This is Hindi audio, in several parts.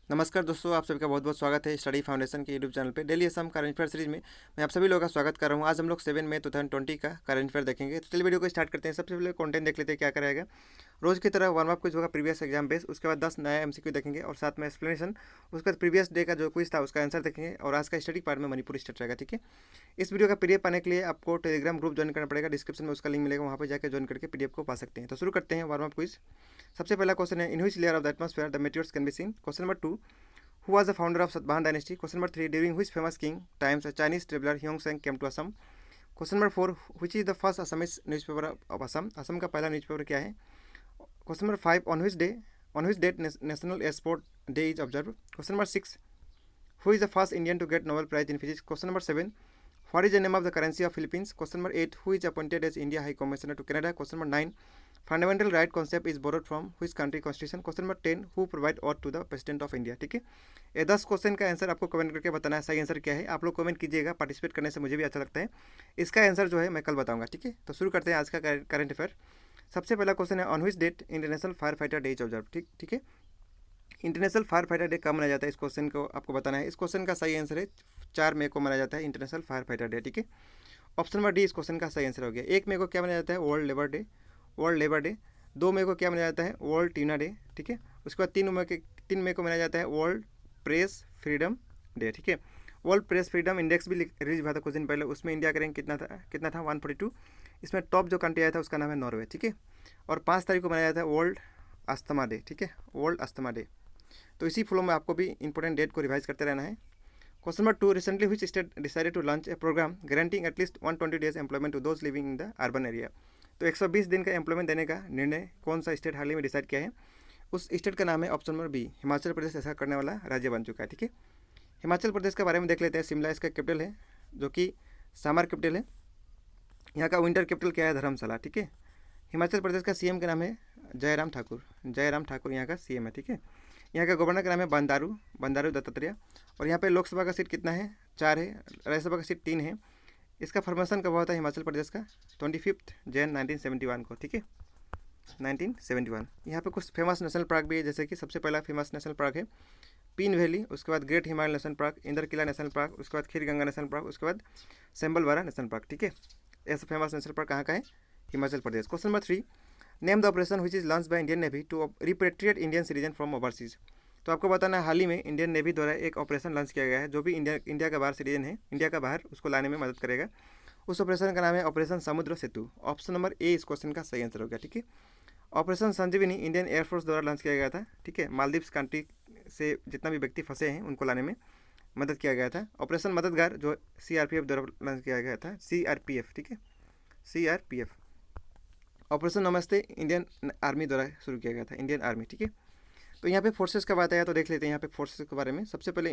नमस्कार दोस्तों, आप सभी का बहुत बहुत स्वागत है स्टडी फाउंडेशन के यूट्यूब चैनल पे daily Assam current affair series में मैं आप सभी लोगों का स्वागत कर रहा हूँ। आज हम लोग 7 मई 2020 का करंट अफेयर देखेंगे। तो चलिए वीडियो को स्टार्ट करते हैं। सबसे पहले कंटेंट देख लेते हैं क्या कराएगा। रोज की तरह वार्म अप क्विज होगा प्रीवियस एग्जाम बेस, उसके बाद 10 नया एमसीक्यू देखेंगे और साथ में एक्सप्लेनेशन। उसके बाद प्रीवियस डे का जो क्विज था उसका आंसर देखेंगे और आज का स्टडी पार्ट में मणिपुर स्टेट रहेगा। ठीक है, इस वीडियो का पीडीएफ पाने के लिए आपको टेलीग्राम ग्रुप ज्वाइन करना पड़ेगा। डिस्क्रिप्शन में उसका लिंक मिलेगा, वहाँ पर जाकर ज्वाइन करके पीडीएफ को पा सकते हैं। तो शुरू करते हैं वार्म अप क्विज। सबसे पहला क्वेश्चन है, in which layer of the atmosphere the materials can be seen. Question number 2, who was the founder of Satavahan dynasty? Question number 3, during which famous king times a Chinese traveler Hyong-Seng came to Assam? Question number 4, which is the first Assamese newspaper of Assam? Assam का पहला न्यूज़पेपर क्या है? Question number 5, on which date National Airsport Day is observed? Question number 6, who is the first Indian to get Nobel Prize in Physics? Question number 7, what is the name of the currency of Philippines? Question number 8, who is appointed as India High Commissioner to Canada? Question number 9, fundamental right concept is borrowed from which country constitution? Question number 10, who provide oath to the president of India? ठीक है, ये 10 क्वेश्चन का आंसर आपको कमेंट करके बताना है सही आंसर क्या है। आप लोग कमेंट कीजिएगा, पार्टिसिपेट करने से मुझे भी अच्छा लगता है। इसका आंसर जो है मैं कल बताऊंगा। ठीक है, तो शुरू करते हैं आज का करंट अफेयर। सबसे पहला क्वेश्चन है, on which date international fire fighter day is observe? ठीक है, इंटरनेशनल फायर फाइटर डे कब मनाया जाता है, इस क्वेश्चन को आपको बताना है। इस क्वेश्चन का सही आंसर है 4 मई को मनाया जाता है इंटरनेशनल फायर फाइटर डे। ठीक है, ऑप्शन नंबर डी इस क्वेश्चन का सही आंसर हो गया। 1 मई को क्या मनाया जाता है? World labour day. 2 मई को क्या मनाया जाता है? World tuna day. ठीक है, उसके बाद 3 मई को मनाया जाता है वर्ल्ड प्रेस फ्रीडम डे। ठीक है, वर्ल्ड प्रेस फ्रीडम इंडेक्स भी रिलीज हुआ था कुछ दिन पहले, उसमें इंडिया का रैंक कितना था 142। इसमें टॉप जो कंट्री आया था उसका नाम है नॉर्वे। ठीक है, और 5 तारीख को मनाया जाता है वर्ल्ड अस्थमा डे। ठीक है, वर्ल्ड अस्थमा डे। तो इसी फ्लो में आपको भी इंपॉर्टेंट डेट को रिवाइज करते रहना है। Question number 2, recently which state decided to launch a program guaranteeing at least 120 days employment to those living in the urban area? तो 120 दिन का एम्प्लॉयमेंट देने का निर्णय कौन सा स्टेट हाल ही में डिसाइड किया है? उस स्टेट का नाम है option number B, Himachal Pradesh. ऐसा करने वाला राज्य बन चुका है। ठीक है, हिमाचल प्रदेश के बारे में देख लेते हैं। शिमला इसका कैपिटल है, जो कि सामर कैपिटल है। यहाँ का विंटर कैपिटल क्या है? धर्मशाला। ठीक है, हिमाचल प्रदेश का सीएम का नाम है जयराम ठाकुर यहाँ का सीएम है। ठीक है, यहाँ का गवर्नर का नाम है बंदारू दत्तात्रेय। और यहाँ पे लोकसभा का सीट कितना है? 4 है। राज्यसभा का सीट 3 है। इसका फॉर्मेशन कब हुआ था हिमाचल प्रदेश का? 25 जैन 1971 को। ठीक है, 1971। यहाँ पे कुछ फेमस नेशनल पार्क भी है, जैसे कि सबसे पहला फेमस नेशनल पार्क है पीन वैली, उसके बाद great Himalaya national park, Inder Killa national park, उसके बाद खीर गंगा नेशनल पार्क, उसके बाद सेम्बलवारा नेशनल पार्क। ठीक है, ऐसा फेमस नेशनल पार्क कहाँ का है? Himachal Pradesh. Question number 3, name the operation which is launch by Indian navy to repatriate Indian citizen from overseas? तो आपको बताना है हाल ही में इंडियन नेवी द्वारा एक ऑपरेशन लॉन्च किया गया है। जो भी इंडिया का बाहर सिटीजन है, इंडिया का बाहर, उसको लाने में मदद करेगा। उस ऑपरेशन का नाम है ऑपरेशन समुद्र सेतु। ऑप्शन नंबर ए इस क्वेश्चन का सही आंसर हो गया। ठीक है, ऑपरेशन संजीवनी इंडियन एयरफोर्स द्वारा लॉन्च किया गया था। ठीक है, मालदीव्स कंट्री से जितना भी व्यक्ति फंसे हैं उनको लाने में मदद किया गया था। ऑपरेशन मददगार जो सीआरपीएफ द्वारा लॉन्च किया गया था, सीआरपीएफ। ठीक है, सीआरपीएफ। ऑपरेशन नमस्ते इंडियन आर्मी द्वारा शुरू किया गया था, इंडियन आर्मी। ठीक है, तो यहाँ पे फोर्सेस का बात आया तो देख लेते हैं यहाँ पे फोर्सेस के बारे में। सबसे पहले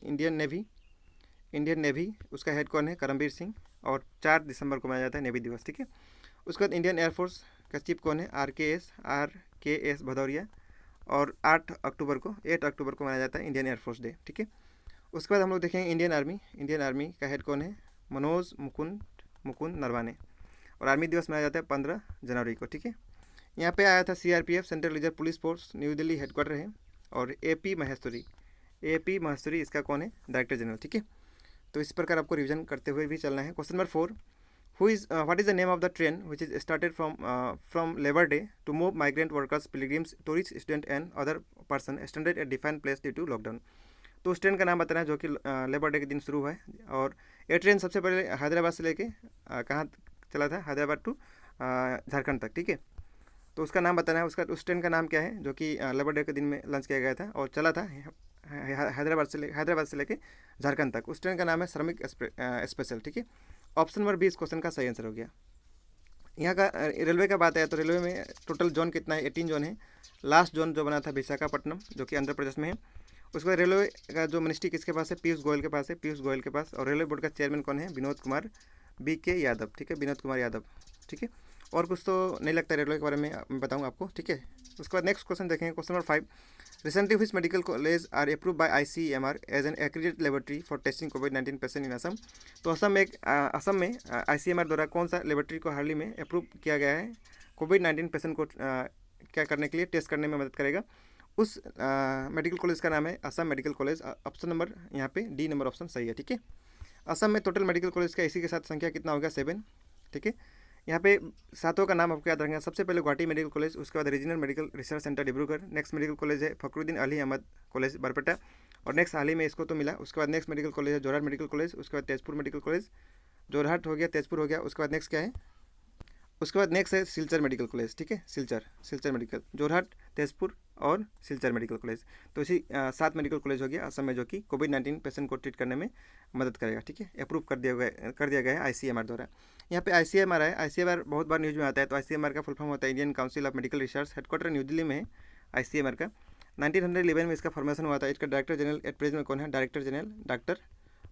इंडियन नेवी, उसका हेड कौन है? करमबीर सिंह। और 4 दिसंबर को मनाया जाता है नेवी दिवस। ठीक है, उसके बाद इंडियन एयरफोर्स का चीफ कौन है? आर के एस भदौरिया। और 8 अक्टूबर को मनाया जाता है इंडियन एयरफोर्स डे। ठीक है, उसके बाद हम लोग देखेंगे इंडियन आर्मी का हेड कौन है? मनोज मुकुंद नरवाने। और आर्मी दिवस मनाया जाता है 15 जनवरी को। ठीक है, यहाँ पे आया था CRPF, central reserve police force, new Delhi headquarter है। और एपी महेश्वरी इसका कौन है? Director general. ठीक है, तो इस प्रकार आपको रिवीजन करते हुए भी चलना है। Question number 4, what is the name of the train which is started from labour day to move migrant workers, pilgrims, tourist, student and other person standard at defined place due to lockdown? तो उस ट्रेन का नाम बताना है जो कि लेबर डे के दिन शुरू हुआ है। और ये ट्रेन सबसे पहले हैदराबाद से लेके कहाँ चला था? हैदराबाद टू झारखंड तक। ठीक है, तो उसका नाम बताना है। उस ट्रेन का नाम क्या है जो कि लेबर डे के दिन में लॉन्च किया गया था और चला था हैदराबाद से लेके झारखंड तक? उस ट्रेन का नाम है श्रमिक स्पेशल। ठीक है, ऑप्शन नंबर बी इस क्वेश्चन का सही आंसर हो गया। यहाँ का रेलवे का बात है तो रेलवे में टोटल जोन कितना है? 18 जोन है। लास्ट जोन जो बना था विशाखापट्टनम, जो कि आंध्र प्रदेश में है। उसके बाद रेलवे का जो मिनिस्ट्री किसके पास है? पीयूष गोयल के पास। और रेलवे बोर्ड का चेयरमैन कौन है? विनोद कुमार BK यादव। ठीक है, विनोद कुमार यादव। ठीक है, और कुछ तो नहीं लगता रेलवे के बारे में मैं बताऊंगा आपको। ठीक है, उसके बाद नेक्स्ट क्वेश्चन देखेंगे। Question number 5, recently which medical college are approve by ICMR as an accredited laboratory for testing कोविड-19 पेशेंट इन असम? तो असम में ICMR द्वारा कौन सा लेबोरेटरी को हाल ही में अप्रूव किया गया है कोविड-19 पेशेंट को क्या करने के लिए, टेस्ट करने में मदद करेगा? उस मेडिकल कॉलेज का नाम है Assam medical college. Option number यहाँ पे डी नंबर ऑप्शन सही है, ठीक है। असम में टोटल मेडिकल कॉलेज का इसी के साथ संख्या कितना होगा 7, ठीक है। यहाँ पे सातों का नाम आपको याद रखना है। सबसे पहले गुवाहाटी मेडिकल कॉलेज, उसके बाद regional medical research centre Dibrugarh, next medical college है फखरुद्दीन अली अहमद कॉलेज बरपेटा, और नेक्स्ट हाल ही में इसको तो मिला। उसके बाद नेक्स्ट मेडिकल कॉलेज है जोरहाट मेडिकल कॉलेज, उसके बाद तेजपुर मेडिकल कॉलेज, जोरहाट हो गया, तेजपुर हो गया। उसके बाद नेक्स्ट क्या है, उसके बाद नेक्स्ट है सिलचर मेडिकल कॉलेज, ठीक है। सिलचर मेडिकल, जोरहाट, तेजपुर और सिलचर मेडिकल कॉलेज। तो इसी 7 मेडिकल कॉलेज हो गया असम में, जो कि कोविड-19 पेशेंट को ट्रीट करने में मदद करेगा, ठीक है। अप्रूव कर दिया गया है ICMR द्वारा। यहाँ पे ICMR है, ICMR बहुत बार न्यूज़ में आता है। तो ICMR का फुल फॉर्म होता है Indian council of medical research, headquarter new Delhi में है ICMR का। 1911 में इसका फॉर्मेशन हुआ था। इसका डायरेक्टर जनरल एट प्रेजेंट में कौन है, director general doctor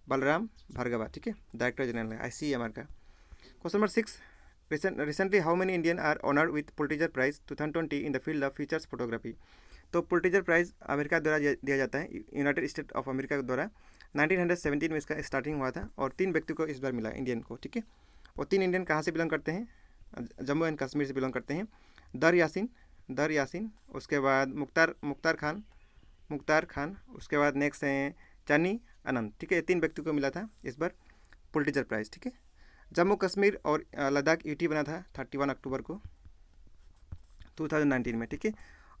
Balram Bhargava, ठीक है, डायरेक्टर जनरल है ICMR का। Question number 6, recently how many Indian are honored with Pulitzer Prize 2020 in the field of features photography। तो पुलिट्जर प्राइज़ अमेरिका द्वारा दिया जाता है, यूनाइटेड स्टेट ऑफ अमेरिका द्वारा। 1917 में इसका स्टार्टिंग हुआ था और 3 व्यक्ति को इस बार मिला इंडियन को, ठीक है। और 3 इंडियन कहाँ से बिलोंग करते हैं, जम्मू एंड कश्मीर से बिलोंग करते हैं। दर यासिन, उसके बाद मुख्तार खान, उसके बाद नेक्स्ट हैं चानी आनंद, ठीक है। 3 व्यक्ति को मिला था इस बार पुलिट्जर प्राइज़, ठीक है। जम्मू कश्मीर और लद्दाख यूटी बना था 31 अक्टूबर को 2019 में, ठीक है।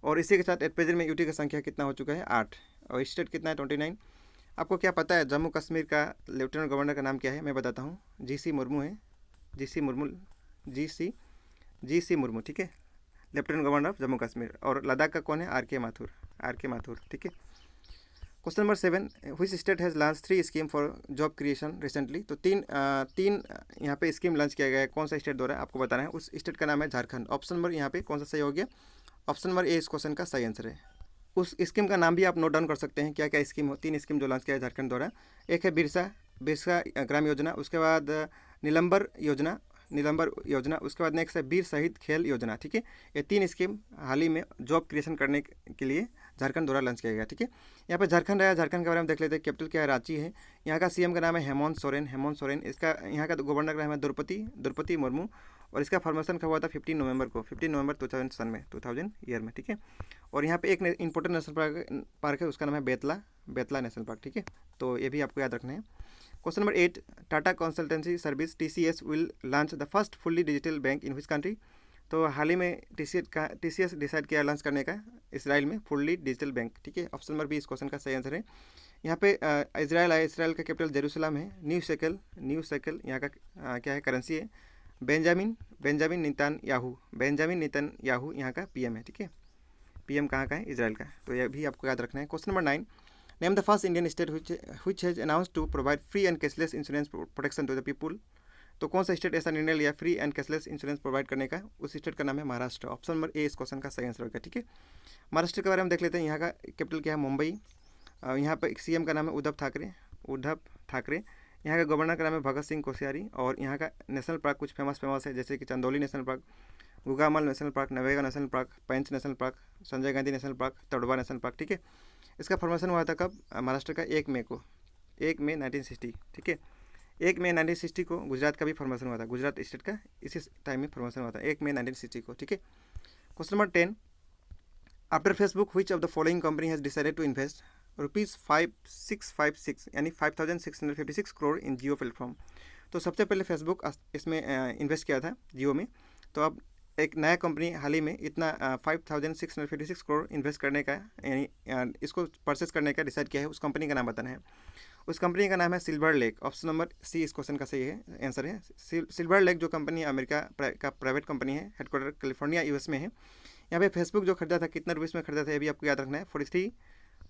और इसी के साथ एट प्रेजेंट में यूटी की संख्या कितना हो चुका है 8, और स्टेट कितना है 29। आपको क्या पता है जम्मू कश्मीर का लेफ्टिनेंट गवर्नर का नाम क्या है, मैं बताता हूँ। GC मुर्मू है, GC मुर्मू, ठीक है, lieutenant governor of Jammu Kashmir. और लद्दाख का कौन है, RK माथुर, ठीक है। Question number 7, which state has launch 3 scheme for job creation recently. तो तीन यहाँ पे स्कीम लॉन्च किया गया है, कौन सा स्टेट द्वारा आपको बताना है। उस स्टेट का नाम है झारखंड। ऑप्शन नंबर यहाँ पे कौन सा सही हो गया, ऑप्शन नंबर ए इस क्वेश्चन का सही आंसर है। उस स्कीम का नाम भी आप नोट डाउन कर सकते हैं, क्या क्या स्कीम हो। 3 स्कीम जो लॉन्च किया है झारखंड द्वारा। एक है बिरसा ग्राम योजना, उसके बाद निलंबर योजना, उसके बाद नेक्स्ट है वीर शहीद खेल योजना, ठीक है। ये 3 स्कीम हाल ही में जॉब क्रिएशन करने के लिए झारखंड द्वारा लॉन्च किया गया, ठीक है। यहाँ पे झारखंड है, झारखंड के बारे में देख लेते हैं। कैपिटल क्या है, रांची है। यहाँ का CM का नाम है हेमंत सोरेन। इसका यहाँ का गवर्नर का नाम है द्रौपदी मुर्मू, और इसका फॉर्मेशन कब हुआ था 15 नवंबर 2000 में, 2000 ईयर में, ठीक है। और यहाँ पे एक इंपॉर्टेंट नेशनल पार्क है, उसका नाम है बेतला नेशनल पार्क, ठीक है। तो ये भी आपको याद रखना है। Question number 8, Tata consultancy service TCS will launch the first fully digital bank in which country. तो हाल ही में TCS डिसाइड किया लॉन्च करने का इसराइल में फुल्ली डिजिटल बैंक, ठीक है। ऑप्शन नंबर बी इस क्वेश्चन का सही आंसर है। यहाँ पे इसराइल है, इसराइल का कैपिटल जेरूसलम है। न्यू शेकल यहाँ का क्या है, करेंसी है। बेंजामिन नेतन्याहू यहाँ का PM है, ठीक है। PM कहाँ का है, इसराइल का। तो यह भी आपको याद रखना है। Question number 9, name the first Indian state which has announced to provide free and cashless insurance protection to the people। तो कौन सा स्टेट ऐसा निर्णय लिया free and cashless insurance provide करने का, उस स्टेट का नाम है महाराष्ट्र। ऑप्शन नंबर ए इस क्वेश्चन का सही आंसर होगा, ठीक है। महाराष्ट्र के बारे में देख लेते हैं। यहाँ का कैपिटल क्या है, मुंबई। यहाँ पर CM का नाम है उद्धव ठाकरे। यहाँ का गवर्नर का नाम है भगत सिंह कोश्यारी। और यहाँ का नेशनल पार्क कुछ फेमस है, जैसे कि Chandoli national park, Gugamal national park, Navegaon national park, Pench national park, Sanjay Gandhi national park, Tadoba national park, ठीक है। इसका फॉर्मेशन हुआ था कब, महाराष्ट्र का 1 मई 1960, ठीक है। 1 मई 1960 को गुजरात का भी फॉर्मेशन हुआ था, गुजरात स्टेट का इसी टाइम में फॉर्मेशन हुआ था 1 मई 1960 को, ठीक है। Question number 10, after Facebook which of the following company has decided to invest ₹5656 यानी 5656 करोड़ इन जियो प्लेटफॉर्म। तो सबसे पहले फेसबुक इसमें इन्वेस्ट किया था जियो में। तो अब एक नया कंपनी हाल ही में इतना 5656 करोड़ इन्वेस्ट करने का, यानी इसको परचेस करने का डिसाइड किया है। उस कंपनी का नाम बताना है। उस कंपनी का नाम है Silver Lake. Option number C इस क्वेश्चन का सही है आंसर है। सिल्वर लेक जो कंपनी अमेरिका का प्राइवेट कंपनी है, हेडक्वार्टर कैलिफोर्निया US में है। यहाँ पे फेसबुक जो खरीदा था कितना रुपीस में खरीदा था, ये भी आपको याद रखना है।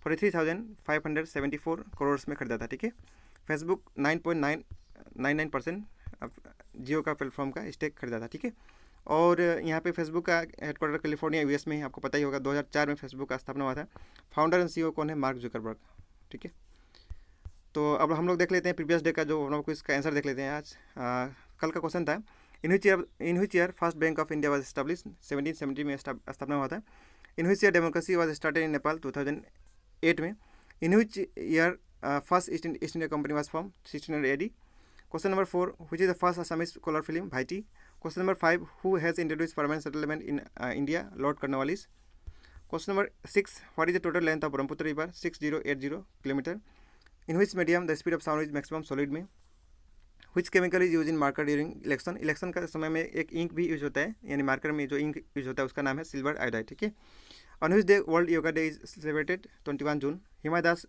43,574 करोड़ में खरीदा था, ठीक है। फेसबुक 9.99% जियो का प्लेटफॉर्म का स्टेक खरीदा था, ठीक है। और यहाँ पे फेसबुक का हेडक्वार्टर कैलिफोर्निया US में है, आपको पता ही होगा। 2004 में फेसबुक का स्थापना हुआ था। फाउंडर एंड CEO कौन है, मार्क जुकरबर्ग, ठीक है। तो अब हम लोग देख लेते हैं प्रीवियस डे का जो हम लोग को इसका आंसर देख लेते हैं आज। कल का क्वेश्चन था, in which year first bank of India was established. 1770 में स्थापना हुआ था। In which year democracy was started in Nepal 2008 में। In which year first East India company was form 1600 AD। Question number 4, which is the first Assamese colour film, Bhaiti. Question number 5, who has introduce permanent settlement in India, Lord Cornwallis. Question number 6, what is the total length of Brahmaputra river? 6080 kilometre. In which medium the speed of sound is maximum? Solid में। Which chemical is use in marker during election? Election का समय में एक इंक भी यूज होता है, यानी मार्कर में जो इंक यूज होता है उसका नाम है सिल्वर आयोडाइड, ठीक है। On which day World Yoga Day is celebrated? 21 June. Hima Das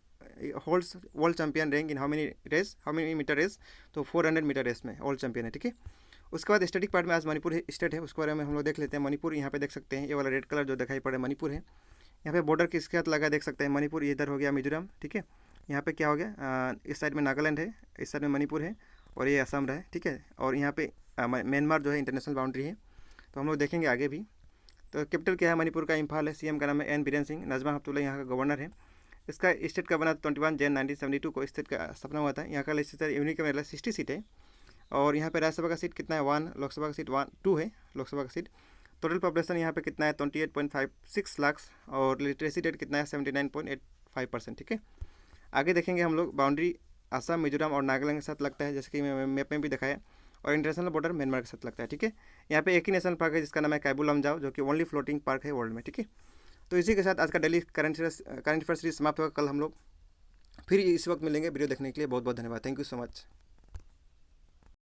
holds world champion rank in how many meter race? तो 400 मीटर रेस में वर्ल्ड चैंपियन है, ठीक है। उसके बाद स्टैटिक पार्ट में आज मणिपुर स्टेट है, उसके बारे में हम लोग देख लेते हैं। मणिपुर यहाँ पे देख सकते हैं, ये वाला रेड कलर जो दिखाई पड़े मणिपुर है। यहाँ पे बॉर्डर किसके साथ लगा देख सकते हैं, मणिपुर इधर हो गया मिजोरम, ठीक है। यहाँ पे क्या हो गया, इस साइड में नागालैंड है, इस साइड में मणिपुर है, और ये असम रहा है, ठीक है। और यहाँ पे म्यांमार जो है इंटरनेशनल बाउंड्री है, तो हम लोग देखेंगे आगे भी। तो कैपिटल क्या है मणिपुर का? इम्फाल है। सीएम का नाम है एन बीरेन सिंह। नजमा हेपतुल्ला यहाँ का गवर्नर है। इसका स्टेट का बना 21 जन 1972 को स्टेट का स्थापना हुआ था। यहाँ का लेजिस्लेचर यूनिट का 60 सीट है, और यहाँ पे राज्यसभा का सीट कितना है? 1, लोकसभा का सीट 2 है, लोकसभा का सीट। टोटल पॉपुलेशन यहाँ पे कितना है? 28.56 लाख, और लिटरेसी रेट कितना है? 79.85%, ठीक है। आगे देखेंगे हम लोग। बाउंड्री असम, मिजोरम और नागालैंड के साथ लगता है, जैसे कि मैप में भी दिखाया, और इंटरनेशनल बॉर्डर म्यांमार के साथ लगता है, ठीक है। यहाँ पे एक ही नेशनल पार्क है जिसका नाम है कैबू लमजाओ, जो कि ओनली फ्लोटिंग पार्क है वर्ल्ड में, ठीक है। तो इसी के साथ आज का डेली करंट अफेयर सीरीज समाप्त होगा। कल हम लोग फिर इस वक्त मिलेंगे। वीडियो देखने के लिए बहुत बहुत धन्यवाद। Thank you so much.